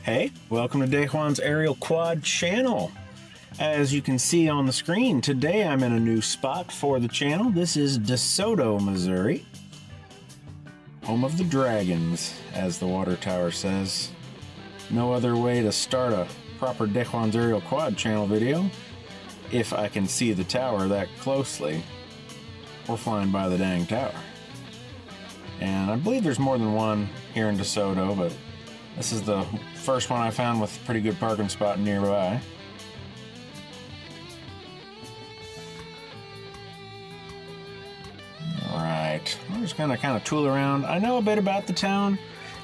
Hey, welcome to DJI's Aerial Quad channel. As you can see on the screen, today I'm in a new spot for the channel. This is Soto, Missouri. Home of the dragons, as the water tower says. No other way to start a proper DJI's Aerial Quad channel video if I can see the tower that closely or flying by the dang tower. And I believe there's more than one here in DeSoto, but this is the first one I found with a pretty good parking spot nearby. Alright, I'm just gonna kind of tool around. I know a bit about the town.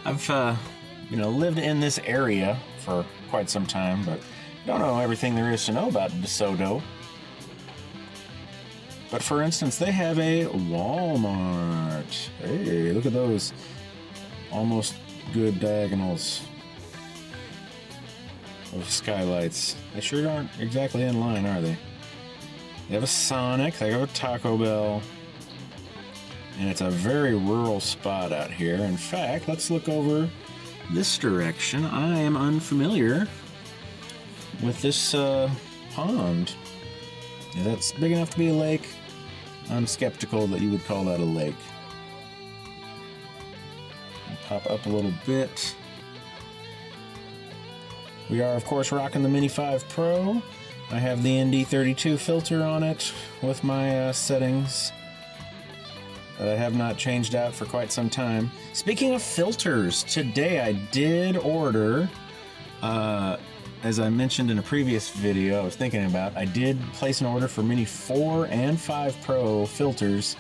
I've lived in this area for quite some time, but don't know everything there is to know about DeSoto. But for instance, they have a Walmart. Hey, look at those almost good diagonals of skylights. They sure aren't exactly in line, are they? They have a Sonic, they have a Taco Bell, and it's a very rural spot out here. In fact, let's look over this direction. I am unfamiliar with this pond. If that's big enough to be a lake, I'm skeptical that you would call that a lake. Pop up a little bit. We are, of course, rocking the Mini 5 Pro. I have the ND32 filter on it with my settings that I have not changed out for quite some time. Speaking of filters, today I did order, as I mentioned in a previous video I was thinking about, I did place an order for Mini 4 and 5 Pro filters.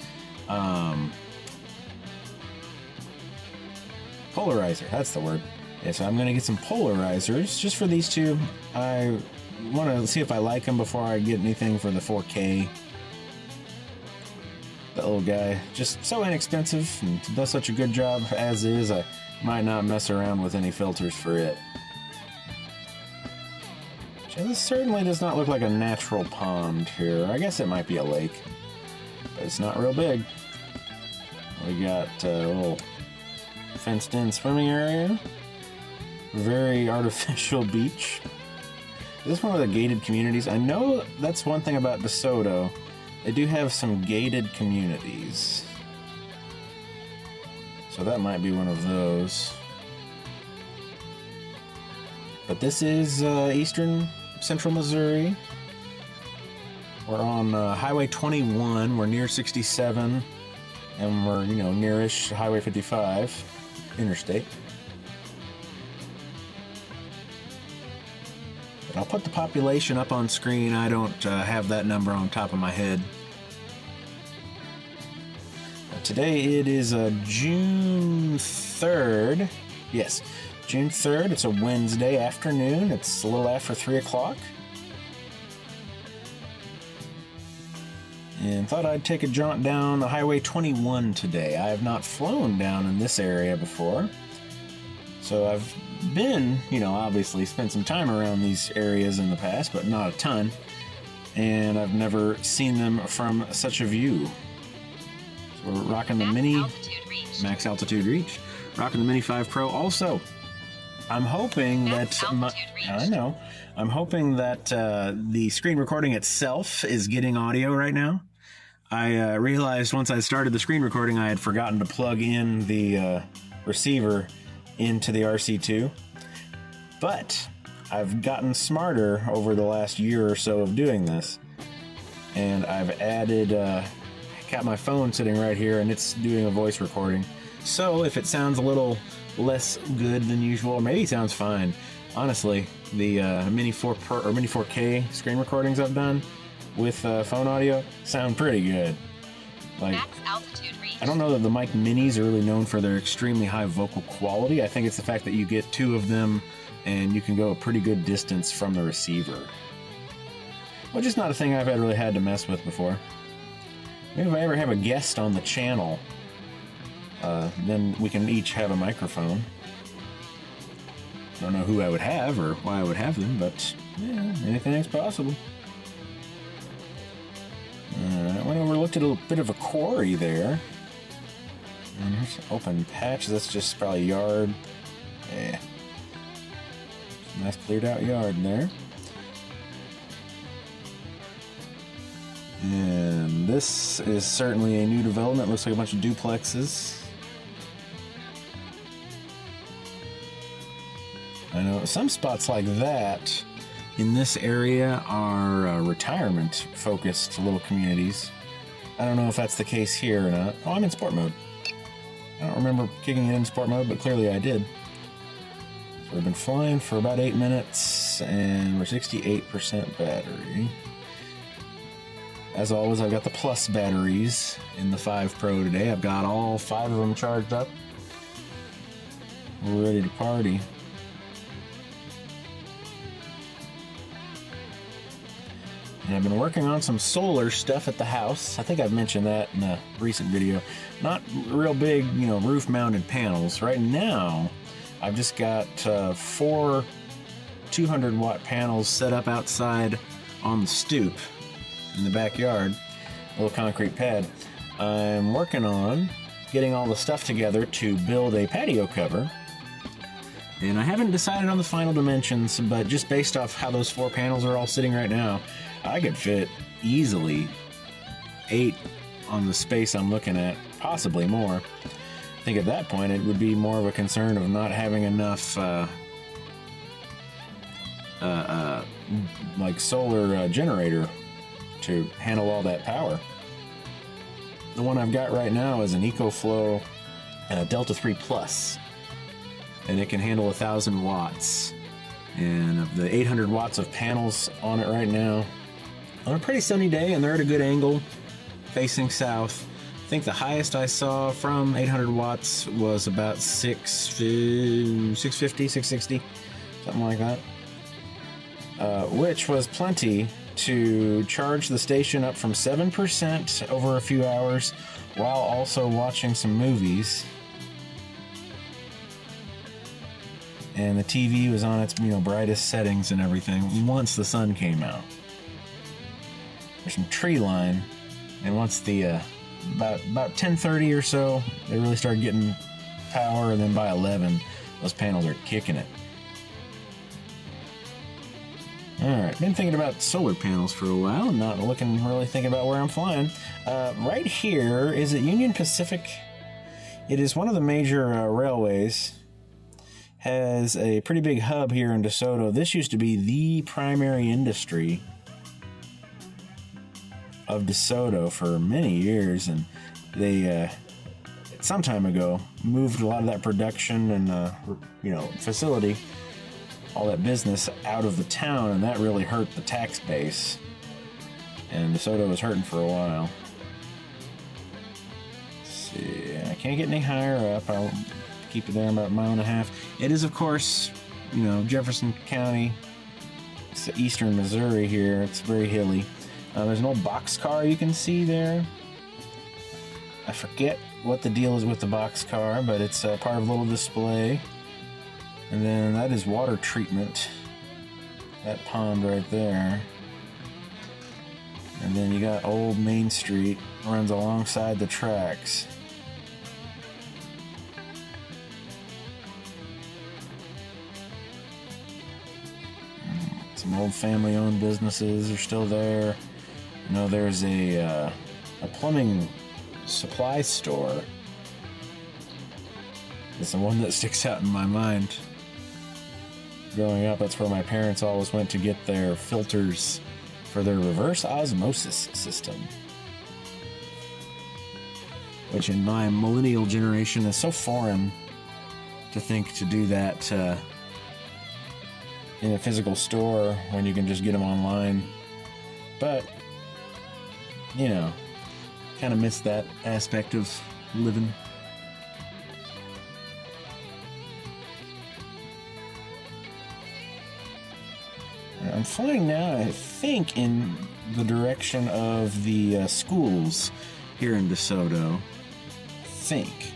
Polarizer, that's the word. Yeah, so I'm going to get some polarizers just for these two. I want to see if I like them before I get anything for the 4K. That little guy, just so inexpensive and does such a good job as is, I might not mess around with any filters for it. So this certainly does not look like a natural pond here. I guess it might be a lake, but it's not real big. We got a little fenced-in swimming area. Very artificial beach. This is one of the gated communities. I know that's one thing about DeSoto. They do have some gated communities. So that might be one of those. But this is eastern central Missouri. We're on Highway 21. We're near 67. And we're, nearish Highway 55 interstate. But I'll put the population up on screen. I don't have that number on top of my head. Today it is June 3rd. Yes, June 3rd. It's a Wednesday afternoon. It's a little after 3 o'clock. And thought I'd take a jaunt down the Highway 21 today. I have not flown down in this area before. So I've been, obviously spent some time around these areas in the past, but not a ton. And I've never seen them from such a view. So we're rocking the Max Altitude Reach. Rocking the Mini 5 Pro also. I'm hoping I'm hoping that the screen recording itself is getting audio right now. I realized once I started the screen recording I had forgotten to plug in the receiver into the RC2. But I've gotten smarter over the last year or so of doing this. And I've added, got my phone sitting right here and it's doing a voice recording. So if it sounds a little less good than usual, or maybe it sounds fine, honestly, the Mini 4 Pro or Mini 4K screen recordings I've done with phone audio sound pretty good. Like, I don't know that the mic minis are really known for their extremely high vocal quality. I think it's the fact that you get two of them and you can go a pretty good distance from the receiver. Which is not a thing I've really had to mess with before. Maybe if I ever have a guest on the channel, then we can each have a microphone. Don't know who I would have or why I would have them, but yeah, anything's possible. Alright, went over, looked at a bit of a quarry there. And there's an open patch. That's just probably a yard. Yeah. Nice cleared out yard there. And this is certainly a new development. Looks like a bunch of duplexes. I know some spots like that in this area are retirement-focused little communities. I don't know if that's the case here or not. Oh, I'm in sport mode. I don't remember kicking it in sport mode, but clearly I did. So we've been flying for about 8 minutes, and we're 68% battery. As always, I've got the plus batteries in the 5 Pro today. I've got all 5 of them charged up. We're ready to party. And I've been working on some solar stuff at the house. I think I've mentioned that in a recent video. Not real big, roof-mounted panels. Right now, I've just got 4 200-watt panels set up outside on the stoop in the backyard, a little concrete pad. I'm working on getting all the stuff together to build a patio cover. And I haven't decided on the final dimensions, but just based off how those 4 panels are all sitting right now, I could fit easily 8 on the space I'm looking at, possibly more. I think at that point it would be more of a concern of not having enough like solar generator to handle all that power. The one I've got right now is an EcoFlow Delta 3 Plus, and it can handle 1,000 watts. And of the 800 watts of panels on it right now, on a pretty sunny day, and they're at a good angle, facing south. I think the highest I saw from 800 watts was about 650, 660, something like that. Which was plenty to charge the station up from 7% over a few hours while also watching some movies. And the TV was on its brightest settings and everything once the sun came out. There's some tree line, and once the about 10:30 or so, they really started getting power, and then by 11, those panels are kicking it. Alright, been thinking about solar panels for a while, and not really thinking about where I'm flying. Right here is at Union Pacific. It is one of the major railways. Has a pretty big hub here in DeSoto. This used to be the primary industry of DeSoto for many years, and they some time ago moved a lot of that production and facility, all that business out of the town, and that really hurt the tax base, and DeSoto was hurting for a while. Let's see, I can't get any higher up. I'll keep it there about a mile and a half. It is, of course, Jefferson County. It's eastern Missouri here. It's very hilly. There's an old boxcar you can see there. I forget what the deal is with the boxcar, but it's part of a little display. And then that is water treatment. That pond right there. And then you got Old Main Street, runs alongside the tracks. Some old family-owned businesses are still there. There's a plumbing supply store. It's the one that sticks out in my mind. Growing up, that's where my parents always went to get their filters for their reverse osmosis system. Which in my millennial generation is so foreign to think to do that in a physical store when you can just get them online. But, kind of miss that aspect of living. I'm flying now, I think, in the direction of the schools here in DeSoto. I think.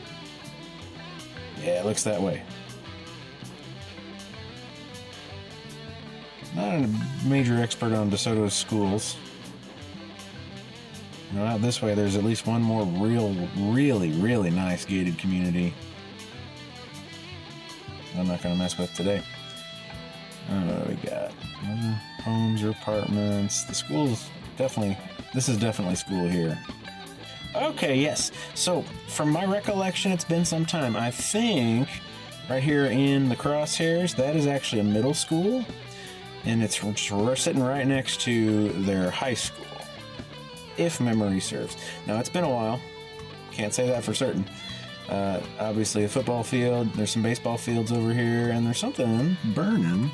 Yeah, it looks that way. Not a major expert on DeSoto's schools. Out this way, there's at least one more really nice gated community I'm not going to mess with today. What do we got? Other homes or apartments. The school's definitely, this is definitely school here. Okay, yes. So, from my recollection, it's been some time. I think right here in the crosshairs, that is actually a middle school, and we're sitting right next to their high school, if memory serves. Now, it's been a while. Can't say that for certain. Obviously, a football field. There's some baseball fields over here, and there's something burning.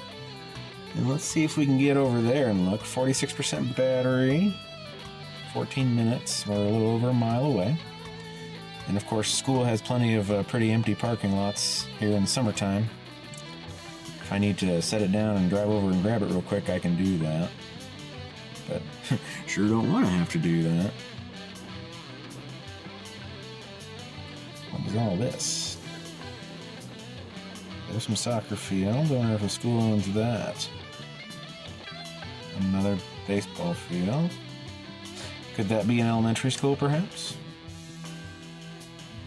And let's see if we can get over there and look. 46% battery. 14 minutes. We're a little over a mile away. And of course, school has plenty of pretty empty parking lots here in the summertime. If I need to set it down and drive over and grab it real quick, I can do that. But sure don't want to have to do that. What is all this? There's some soccer field. I wonder if a school owns that. Another baseball field. Could that be an elementary school, perhaps?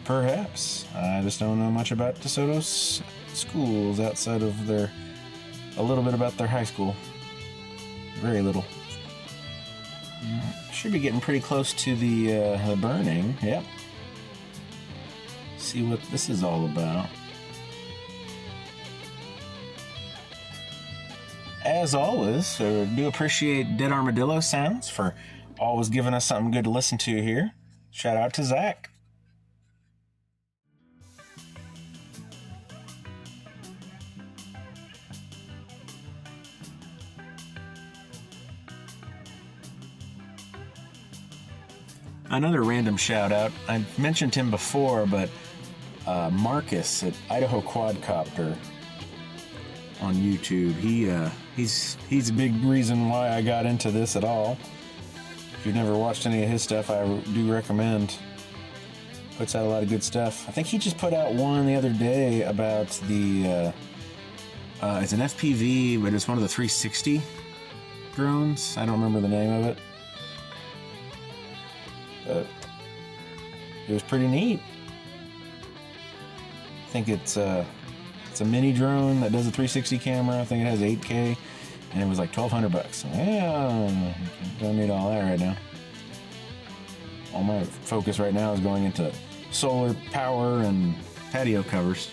Perhaps. I just don't know much about DeSoto's schools outside of a little bit about their high school. Very little. Should be getting pretty close to the burning. Yep. See what this is all about. As always, I do appreciate Dead Armadillo Sounds for always giving us something good to listen to here. Shout out to Zach. Another random shout out. I've mentioned him before, but Marcus at Idaho Quadcopter on YouTube. He's a big reason why I got into this at all. If you've never watched any of his stuff, I do recommend. Puts out a lot of good stuff. I think he just put out one the other day about the it's an FPV, but it's one of the 360 drones. I don't remember the name of it, but it was pretty neat. I think it's a mini drone that does a 360 camera. I think it has 8K, and it was like $1,200. Yeah, don't need all that right now. All my focus right now is going into solar power and patio covers.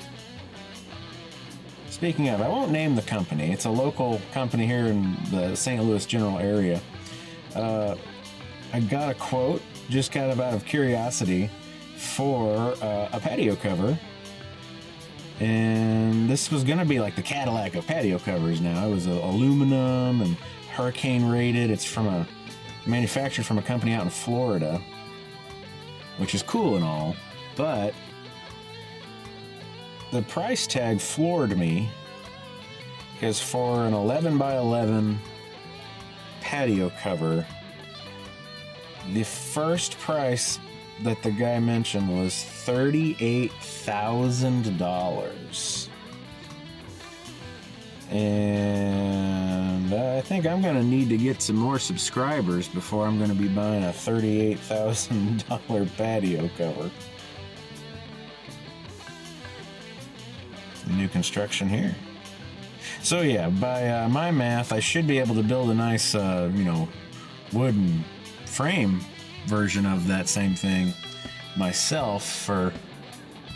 Speaking of, I won't name the company. It's a local company here in the St. Louis general area. I got a quote, just kind of out of curiosity, for a patio cover. And this was going to be like the Cadillac of patio covers now. It was aluminum and hurricane rated. It's manufactured from a company out in Florida, which is cool and all, but the price tag floored me, because for an 11 by 11 patio cover, the first price that the guy mentioned was $38,000. And I think I'm going to need to get some more subscribers before I'm going to be buying a $38,000 patio cover. New construction here. So yeah, by my math, I should be able to build a nice, wooden frame version of that same thing myself for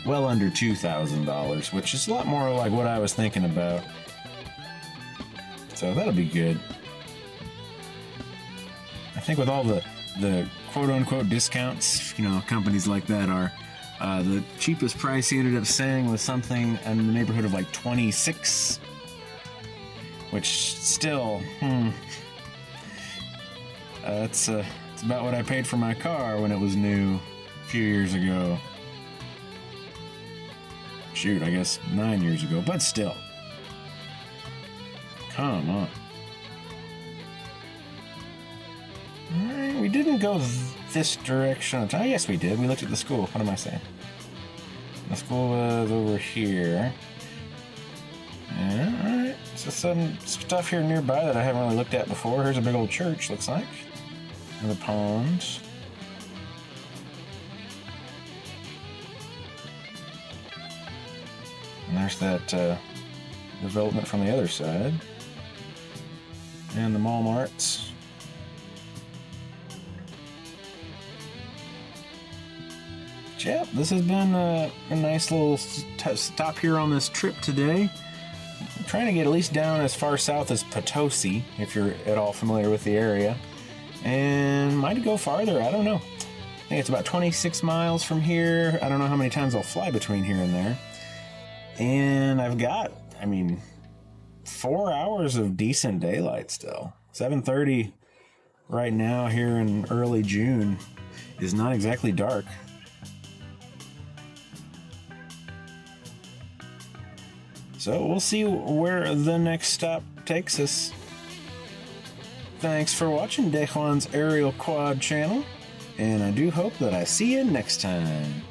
well under $2,000, which is a lot more like what I was thinking about. So that'll be good. I think with all the quote-unquote discounts, companies like that are, the cheapest price he ended up saying was something in the neighborhood of like 26, which still, it's about what I paid for my car when it was new a few years ago. Shoot, I guess 9 years ago, but still. Come on. Alright, we didn't go this direction. Oh, yes, we did. We looked at the school. What am I saying? The school was over here. Yeah, alright. So some stuff here nearby that I haven't really looked at before. Here's a big old church, looks like. And the ponds. And there's that development from the other side. and the mall marts. Yep, this has been a nice little stop here on this trip today. I'm trying to get at least down as far south as Potosi, if you're at all familiar with the area. And might go farther, I don't know. I think it's about 26 miles from here. I don't know how many times I'll fly between here and there. And I've got, 4 hours of decent daylight still. 7:30 right now here in early June is not exactly dark. So we'll see where the next stop takes us. Thanks for watching Dejuan's Aerial Quad channel, and I do hope that I see you next time.